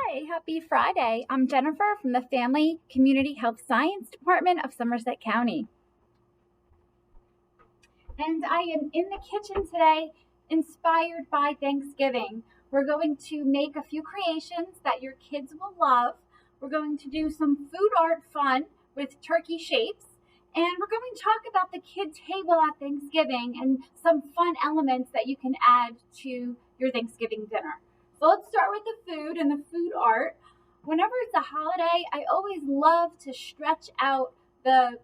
Hi, happy Friday. I'm Jennifer from the Family Community Health Science Department of Somerset County. And I am in the kitchen today, inspired by Thanksgiving. We're going to make a few creations that your kids will love. We're going to do some food art fun with turkey shapes. And we're going to talk about the kid table at Thanksgiving and some fun elements that you can add to your Thanksgiving dinner. So let's start with the food and the food art. Whenever it's a holiday, I always love to stretch out the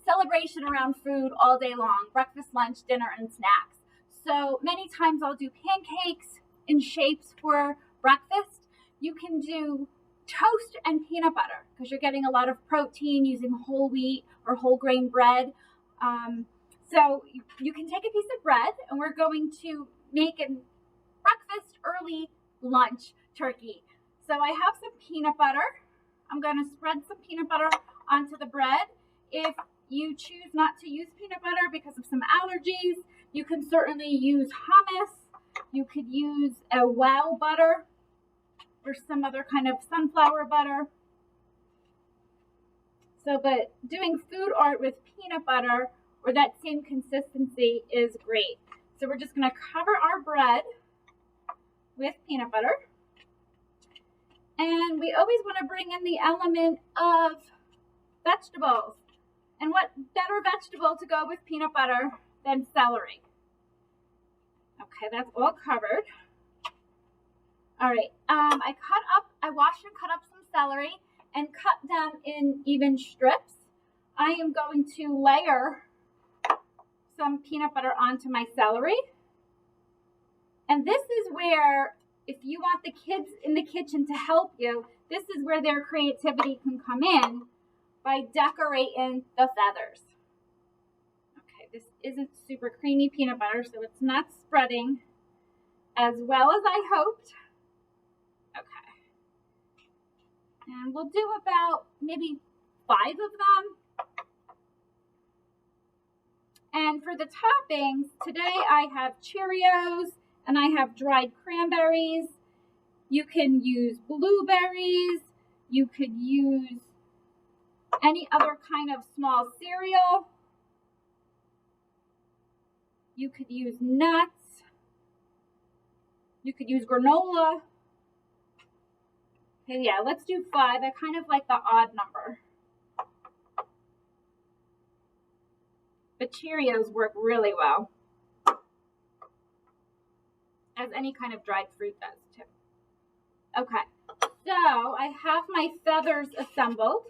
celebration around food all day long, breakfast, lunch, dinner, and snacks. So many times I'll do pancakes in shapes for breakfast. You can do toast and peanut butter because you're getting a lot of protein using whole wheat or whole grain bread. So you can take a piece of bread, and we're going to make a breakfast, early lunch turkey. So I have some peanut butter. I'm going to spread some peanut butter onto the bread. If you choose not to use peanut butter because of some allergies, you can certainly use hummus. You could use a wow butter or some other kind of sunflower butter. But doing food art with peanut butter or that same consistency is great. So we're just going to cover our bread with peanut butter. And we always want to bring in the element of vegetables. And what better vegetable to go with peanut butter than celery? Okay, that's all covered. All right, I washed and cut up some celery and cut them in even strips. I am going to layer some peanut butter onto my celery. And this is where, if you want the kids in the kitchen to help you, this is where their creativity can come in by decorating the feathers. Okay, this isn't super creamy peanut butter, so it's not spreading as well as I hoped. Okay. And we'll do about maybe 5 of them. And for the toppings, today I have Cheerios and I have dried cranberries. You can use blueberries. You could use any other kind of small cereal. You could use nuts. You could use granola. Okay, yeah, let's do 5. I kind of like the odd number. But Cheerios work really well, as any kind of dried fruit does too. Okay, so I have my feathers assembled.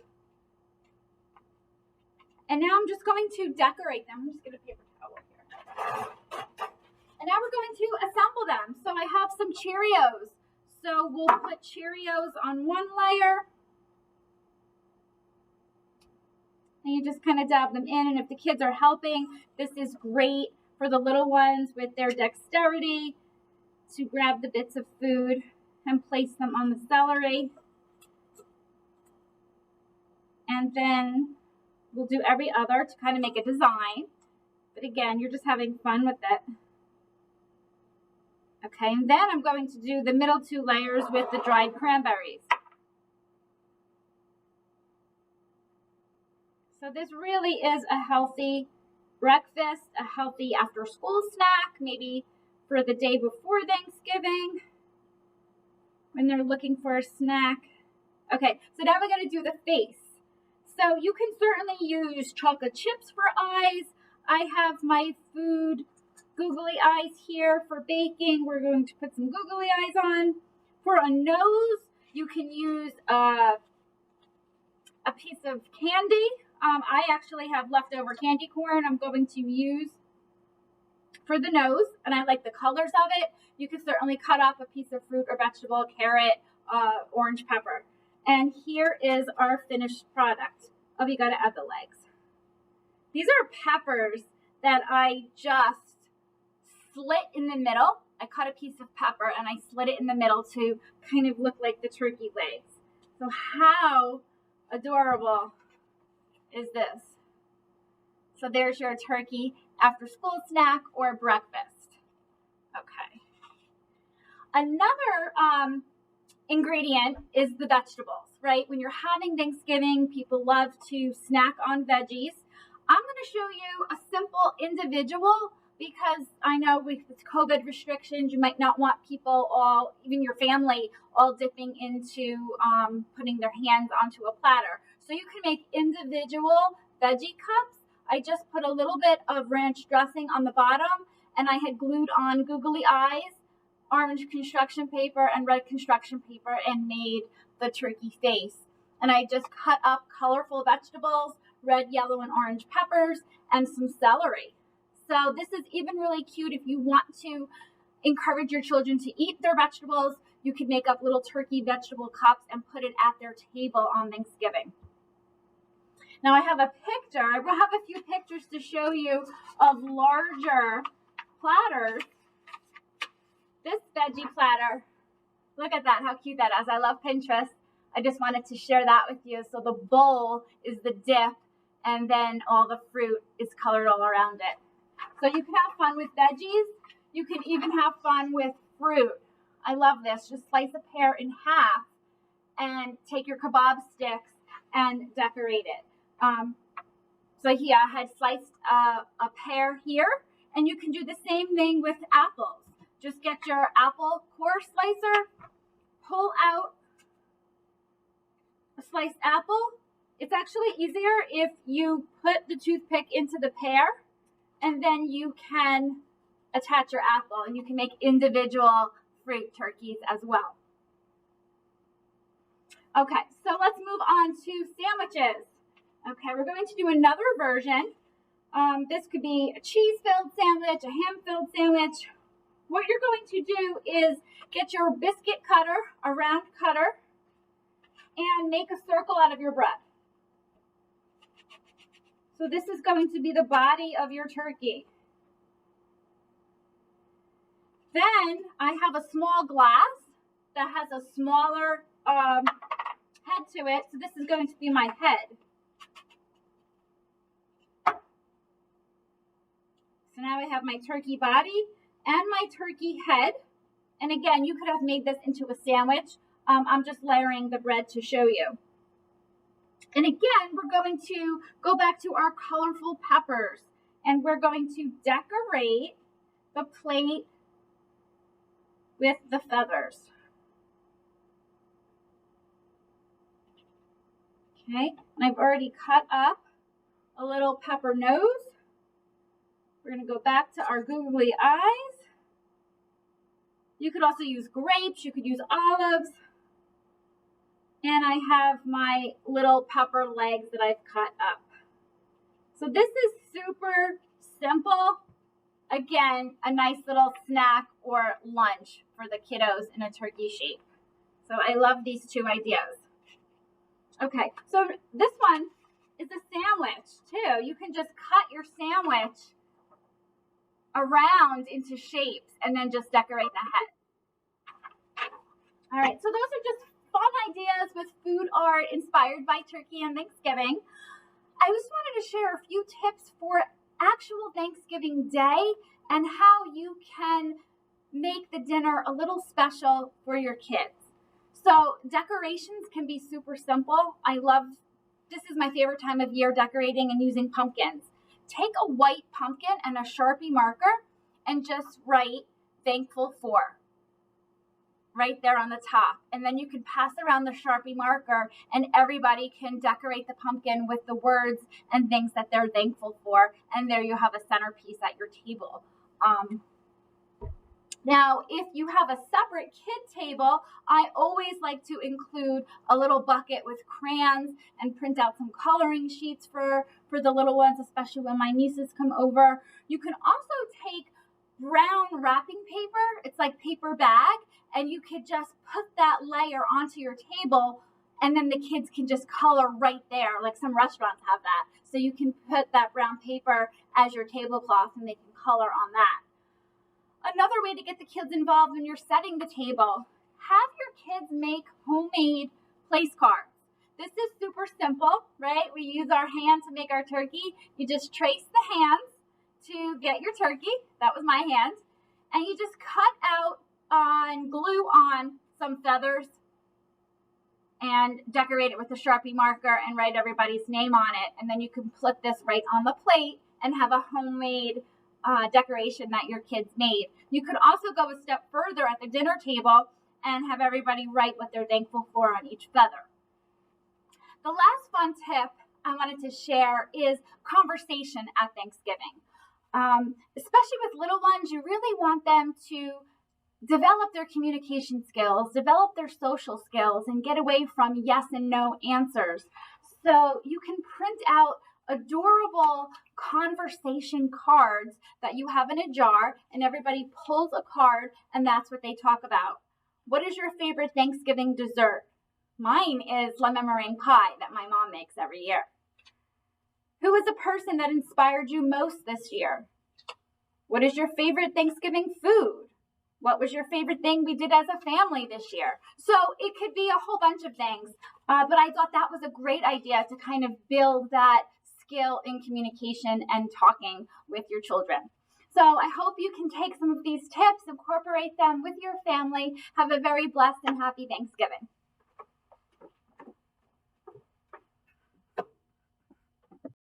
And now I'm just going to decorate them. I'm just going to paper towel here. And now we're going to assemble them. So I have some Cheerios. So we'll put Cheerios on one layer. And you just kind of dab them in. And if the kids are helping, this is great for the little ones with their dexterity to grab the bits of food and place them on the celery. And then we'll do every other to kind of make a design. But again, you're just having fun with it. Okay, and then I'm going to do the middle 2 layers with the dried cranberries. So this really is a healthy breakfast, a healthy after-school snack, maybe for the day before Thanksgiving when they're looking for a snack. Okay, so now we're going to do the face. So you can certainly use chocolate chips for eyes. I have my food googly eyes here for baking. We're going to put some googly eyes on. For a nose, you can use a piece of candy. I actually have leftover candy corn I'm going to use for the nose, and I like the colors of it. You can certainly cut up a piece of fruit or vegetable, carrot, orange pepper. And here is our finished product. Oh, we got to add the legs. These are peppers that I just slit in the middle. I cut a piece of pepper and I slit it in the middle to kind of look like the turkey legs. So how adorable is this? So there's your turkey after school snack or breakfast. Okay. Another ingredient is the vegetables, right? When you're having Thanksgiving, people love to snack on veggies. I'm going to show you a simple individual because I know with COVID restrictions, you might not want people all, even your family, all dipping into putting their hands onto a platter. So you can make individual veggie cups. I just put a little bit of ranch dressing on the bottom, and I had glued on googly eyes, orange construction paper, and red construction paper, and made the turkey face. And I just cut up colorful vegetables, red, yellow, and orange peppers, and some celery. So this is even really cute if you want to encourage your children to eat their vegetables. You could make up little turkey vegetable cups and put it at their table on Thanksgiving. Now I have a picture. I will have a few pictures to show you of larger platters. This veggie platter, look at that, how cute that is. I love Pinterest. I just wanted to share that with you. So the bowl is the dip, and then all the fruit is colored all around it. So you can have fun with veggies. You can even have fun with fruit. I love this. Just slice a pear in half and take your kebab sticks and decorate it. So here I had sliced a pear here, and you can do the same thing with apples. Just get your apple core slicer, pull out a sliced apple. It's actually easier if you put the toothpick into the pear, and then you can attach your apple, and you can make individual fruit turkeys as well. Okay, so let's move on to sandwiches. Okay, we're going to do another version. This could be a cheese-filled sandwich, a ham-filled sandwich. What you're going to do is get your biscuit cutter, a round cutter, and make a circle out of your bread. So this is going to be the body of your turkey. Then I have a small glass that has a smaller head to it. So this is going to be my head. So now I have my turkey body and my turkey head. And again, you could have made this into a sandwich. I'm just layering the bread to show you. And again, we're going to go back to our colorful peppers, and we're going to decorate the plate with the feathers. Okay, and I've already cut up a little pepper nose. We're going to go back to our googly eyes. You could also use grapes, you could use olives. And I have my little pepper legs that I've cut up. So this is super simple. Again, a nice little snack or lunch for the kiddos in a turkey shape. So I love these two ideas. Okay, so this one is a sandwich too. You can just cut your sandwich around into shapes and then just decorate the head. All right, so those are just fun ideas with food art inspired by turkey and Thanksgiving. I just wanted to share a few tips for actual Thanksgiving Day and how you can make the dinner a little special for your kids. So decorations can be super simple. This is my favorite time of year, decorating and using pumpkins. Take a white pumpkin and a Sharpie marker and just write thankful for right there on the top. And then you can pass around the Sharpie marker and everybody can decorate the pumpkin with the words and things that they're thankful for. And there you have a centerpiece at your table. Now, if you have a separate kid table, I always like to include a little bucket with crayons and print out some coloring sheets for the little ones, especially when my nieces come over. You can also take brown wrapping paper. It's like paper bag, and you could just put that layer onto your table, and then the kids can just color right there. Like some restaurants have that. So you can put that brown paper as your tablecloth, and they can color on that. Another way to get the kids involved when you're setting the table, have your kids make homemade place cards. This is super simple, right? We use our hand to make our turkey. You just trace the hands to get your turkey. That was my hand. And you just cut out and glue on some feathers and decorate it with a Sharpie marker and write everybody's name on it. And then you can put this right on the plate and have a homemade decoration that your kids made. You could also go a step further at the dinner table and have everybody write what they're thankful for on each feather. The last fun tip I wanted to share is conversation at Thanksgiving. Especially with little ones, you really want them to develop their communication skills, develop their social skills, and get away from yes and no answers. So you can print out adorable conversation cards that you have in a jar, and everybody pulls a card, and that's what they talk about. What is your favorite Thanksgiving dessert? Mine is lemon meringue pie that my mom makes every year. Who was the person that inspired you most this year? What is your favorite Thanksgiving food? What was your favorite thing we did as a family this year? So it could be a whole bunch of things, but I thought that was a great idea to kind of build that skill in communication and talking with your children. So I hope you can take some of these tips, incorporate them with your family. Have a very blessed and happy Thanksgiving.